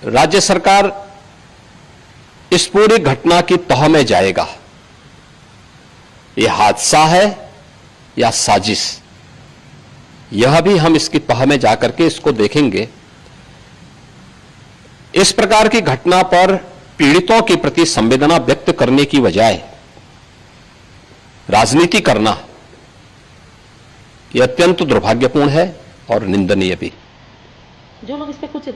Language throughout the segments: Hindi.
राज्य सरकार इस पूरी घटना की तह में जाएगा। यह हादसा है या साजिश, यह भी हम इसकी तह में जाकर के इसको देखेंगे। इस प्रकार की घटना पर पीड़ितों के प्रति संवेदना व्यक्त करने की बजाय राजनीति करना यह अत्यंत दुर्भाग्यपूर्ण है और निंदनीय भी। जो लोग इस पे कुछ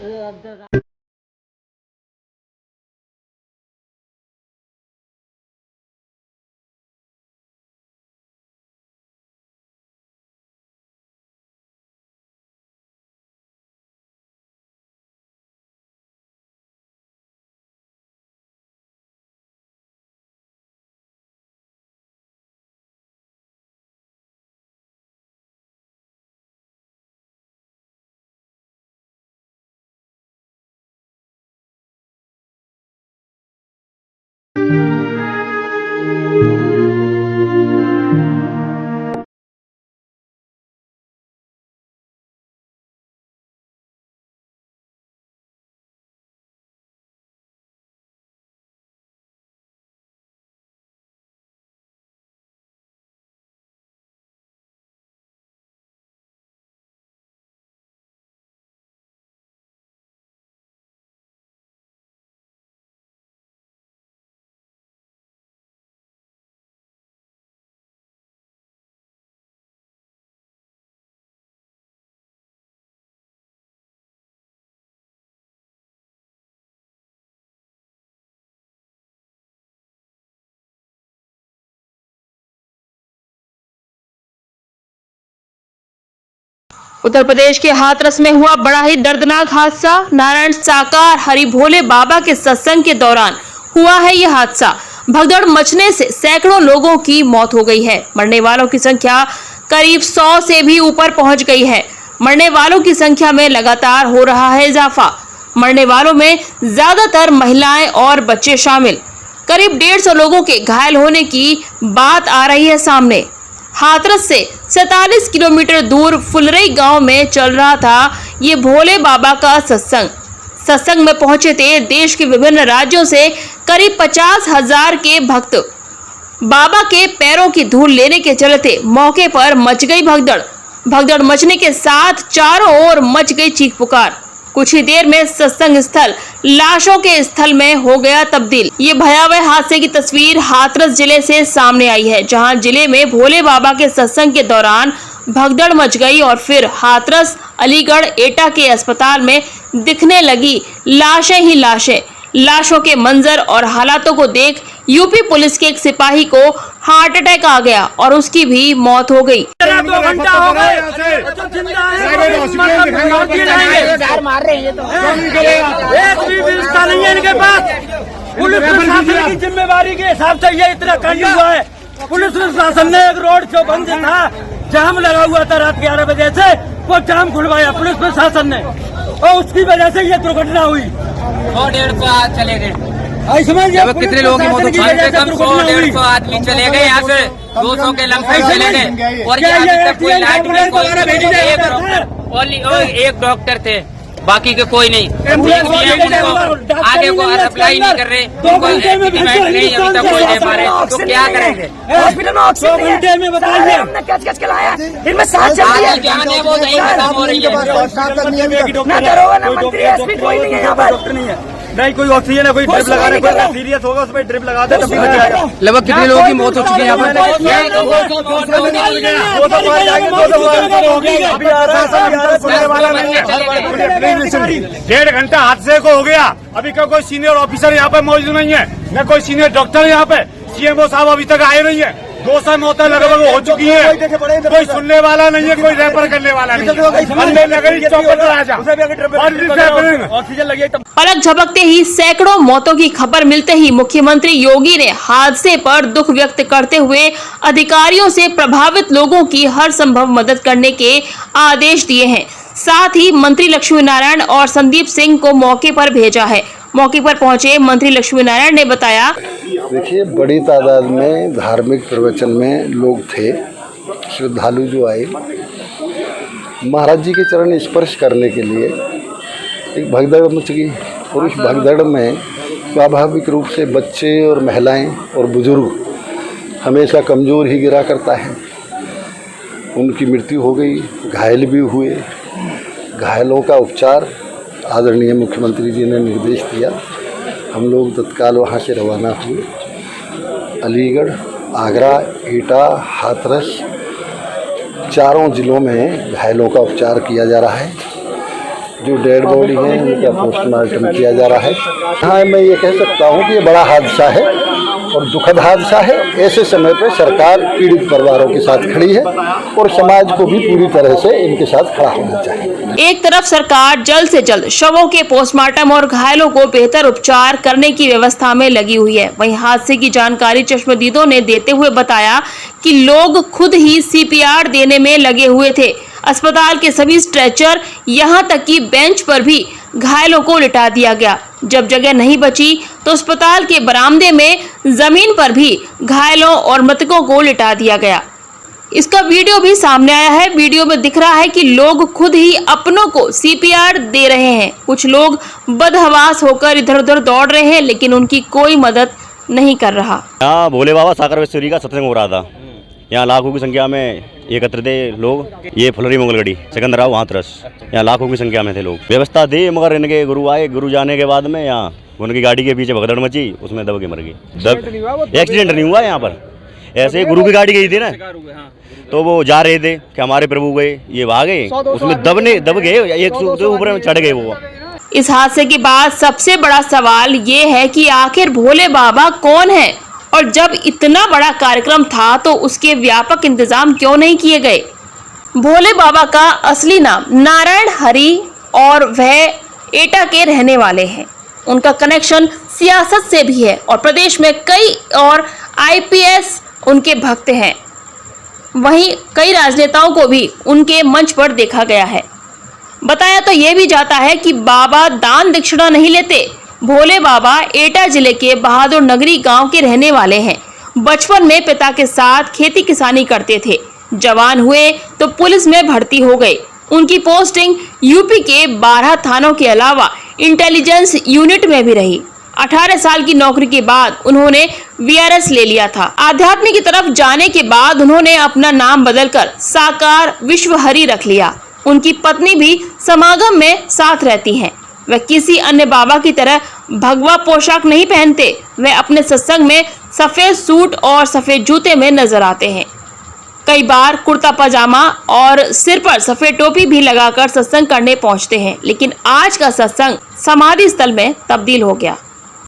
उत्तर प्रदेश के हाथरस में हुआ बड़ा ही दर्दनाक हादसा। नारायण साकार हरि भोले बाबा के सत्संग के दौरान हुआ है यह हादसा। भगदड़ मचने से सैकड़ों लोगों की मौत हो गई है। मरने वालों की संख्या करीब 100 से भी ऊपर पहुंच गई है। मरने वालों की संख्या में लगातार हो रहा है इजाफा। मरने वालों में ज्यादातर महिलाएं और बच्चे शामिल। करीब 150 लोगों के घायल होने की बात आ रही है सामने। हाथरस से 47 किलोमीटर दूर फुलरई गांव में चल रहा था ये भोले बाबा का सत्संग। सत्संग में पहुंचे थे देश के विभिन्न राज्यों से करीब 50,000 के भक्त। बाबा के पैरों की धूल लेने के चलते मौके पर मच गई भगदड़। भगदड़ मचने के साथ चारों ओर मच गई चीख पुकार। कुछ ही देर में सत्संग स्थल लाशों के स्थल में हो गया तब्दील। ये भयावह हादसे की तस्वीर हाथरस जिले से सामने आई है, जहां जिले में भोले बाबा के सत्संग के दौरान भगदड़ मच गई और फिर हाथरस, अलीगढ़, एटा के अस्पताल में दिखने लगी लाशें ही लाशें। लाशों के मंजर और हालातों को देख यूपी पुलिस के एक सिपाही को हार्ट अटैक आ गया और उसकी भी मौत हो गई। 2 घंटा हो गए, एक भी व्यवस्था नहीं है इनके पास। पुलिस प्रशासन की जिम्मेवारी के हिसाब से ये इतना कांड हुआ है। पुलिस प्रशासन ने एक रोड जो बंद था, जाम लगा हुआ था रात 11 बजे से, वो जाम खुलवाया पुलिस प्रशासन ने और उसकी वजह से ये दुर्घटना हुई। 100-150 चले गए। अब कितने लोगों की मौत हुई? कम 100-150 आदमी चले गए यहाँ से, 200 के लमसम चले गए। और ये अभी तक कोई लाइट एक डॉक्टर थे, बाकी के कोई नहीं। आगे को अप्लाई नहीं कर रहे, नहीं अभी तक कोई दे पा रहे, तो क्या करेंगे? हॉस्पिटल में 2 घंटे में बताइए हमने कैच के लाया, इनमें साथ चल रही है। जान है वो नहीं खत्म हो रही है। ना दरोगा ना मंत्री एसपी कोई नहीं है यहाँ पर। नहीं कोई ऑक्सीजन है, कोई ड्रिप लगा रहे, कोई सीरियस होगा उस पर ड्रिप लगा दे तभी बच जाएगा। लगभग कितने लोगों की मौत हो चुकी है यहाँ पर? 1.5 घंटा हादसे को हो गया। अभी का कोई सीनियर ऑफिसर यहाँ पे मौजूद नहीं है, न कोई सीनियर डॉक्टर यहाँ पे। सीएमओ साहब अभी तक आए नहीं है। 200 मौतें लगभग हो चुकी है, कोई सुनने वाला नहीं है, कोई रेफर करने वाला नहीं है। पलक झपकते ही सैकड़ों मौतों की खबर मिलते ही मुख्यमंत्री योगी ने हादसे पर दुख व्यक्त करते हुए अधिकारियों से प्रभावित लोगों की हर संभव मदद करने के आदेश दिए हैं। साथ ही मंत्री लक्ष्मी नारायण और संदीप सिंह को मौके पर भेजा है। मौके पर पहुंचे मंत्री लक्ष्मी नारायण ने बताया, देखिए बड़ी तादाद में धार्मिक प्रवचन में लोग थे, श्रद्धालु जो आए महाराज जी के चरण स्पर्श करने के लिए। एक भगदड़ मच गई और इस भगदड़ में स्वाभाविक रूप से बच्चे और महिलाएं और बुजुर्ग हमेशा कमज़ोर ही गिरा करता है। उनकी मृत्यु हो गई, घायल भी हुए। घायलों का उपचार आदरणीय मुख्यमंत्री जी ने निर्देश दिया। हम लोग तत्काल वहाँ से रवाना हुए। अलीगढ़, आगरा, एटा, हाथरस चारों ज़िलों में घायलों का उपचार किया जा रहा है। जो डेड बॉडी है उनका पोस्टमार्टम किया जा रहा है। हाँ, मैं ये कह सकता हूँ कि ये बड़ा हादसा है और दुखद हादसा है। ऐसे समय पर सरकार पीड़ित परिवारों के साथ खड़ी है और समाज को भी पूरी तरह से इनके साथ खड़ा होना चाहिए। एक तरफ सरकार जल्द से जल्द शवों के पोस्टमार्टम और घायलों को बेहतर उपचार करने की व्यवस्था में लगी हुई है, वहीं हादसे की जानकारी चश्मदीदों ने देते हुए बताया कि लोग खुद ही CPR देने में लगे हुए थे। अस्पताल के सभी स्ट्रेचर, यहां तक कि बेंच पर भी घायलों को लिटा दिया गया। जब जगह नहीं बची तो अस्पताल के बरामदे में जमीन पर भी घायलों और मृतकों को लिटा दिया गया। इसका वीडियो भी सामने आया है। वीडियो में दिख रहा है कि लोग खुद ही अपनों को CPR दे रहे हैं। कुछ लोग बदहवास होकर इधर उधर दौड़ रहे हैं, लेकिन उनकी कोई मदद नहीं कर रहा। यहाँ भोले बाबा साकर वेश्वरी का सत्संग हो रहा था। यहाँ लाखों की संख्या में एकत्रित थे लोग। ये फुलरी मंगलगढ़ी सिकंदराव हाथरस, यहाँ लाखों की संख्या में थे लोग। व्यवस्था दी, मगर इनके गुरु आए। गुरु जाने के बाद में यहाँ उनकी गाड़ी के पीछे भगदड़ मची, उसमें दब के मर गए। एक्सीडेंट नहीं हुआ यहाँ पर, ऐसे गुरु की गाड़ी गई थी ना, तो वो जा रहे थे कि हमारे प्रभु गए, ये भागे, उसमें दब गए, एक ऊपर में चढ़ गए वो। इस हादसे के बाद सबसे बड़ा सवाल ये है कि आखिर भोले बाबा कौन है, और जब इतना बड़ा कार्यक्रम था तो उसके व्यापक इंतजाम क्यों नहीं किए गए। भोले बाबा का असली नाम नारायण हरि और वह एटा के रहने वाले हैं। उनका कनेक्शन सियासत से भी है और प्रदेश में कई और IPS उनके भक्त हैं। वहीं कई राजनेताओं को भी उनके मंच पर देखा गया है। बताया तो ये भी जाता है कि बाबा दान दक्षिणा नहीं लेते। भोले बाबा एटा जिले के बहादुर नगरी गांव के रहने वाले हैं। बचपन में पिता के साथ खेती किसानी करते थे। जवान हुए तो पुलिस में भर्ती हो गए। उनकी पोस्टिंग यूपी के 12 थानों के अलावा इंटेलिजेंस यूनिट में भी रही। 18 साल की नौकरी के बाद उन्होंने VRS ले लिया था। आध्यात्म की तरफ जाने के बाद उन्होंने अपना नाम बदलकर साकार विश्व हरि रख लिया। उनकी पत्नी भी समागम में साथ रहती हैं। वह किसी अन्य बाबा की तरह भगवा पोशाक नहीं पहनते। वह अपने सत्संग में सफेद सूट और सफेद जूते में नजर आते हैं। कई बार कुर्ता पजामा और सिर पर सफेद टोपी भी लगाकर सत्संग करने पहुंचते हैं। लेकिन आज का सत्संग समाधि स्थल में तब्दील हो गया।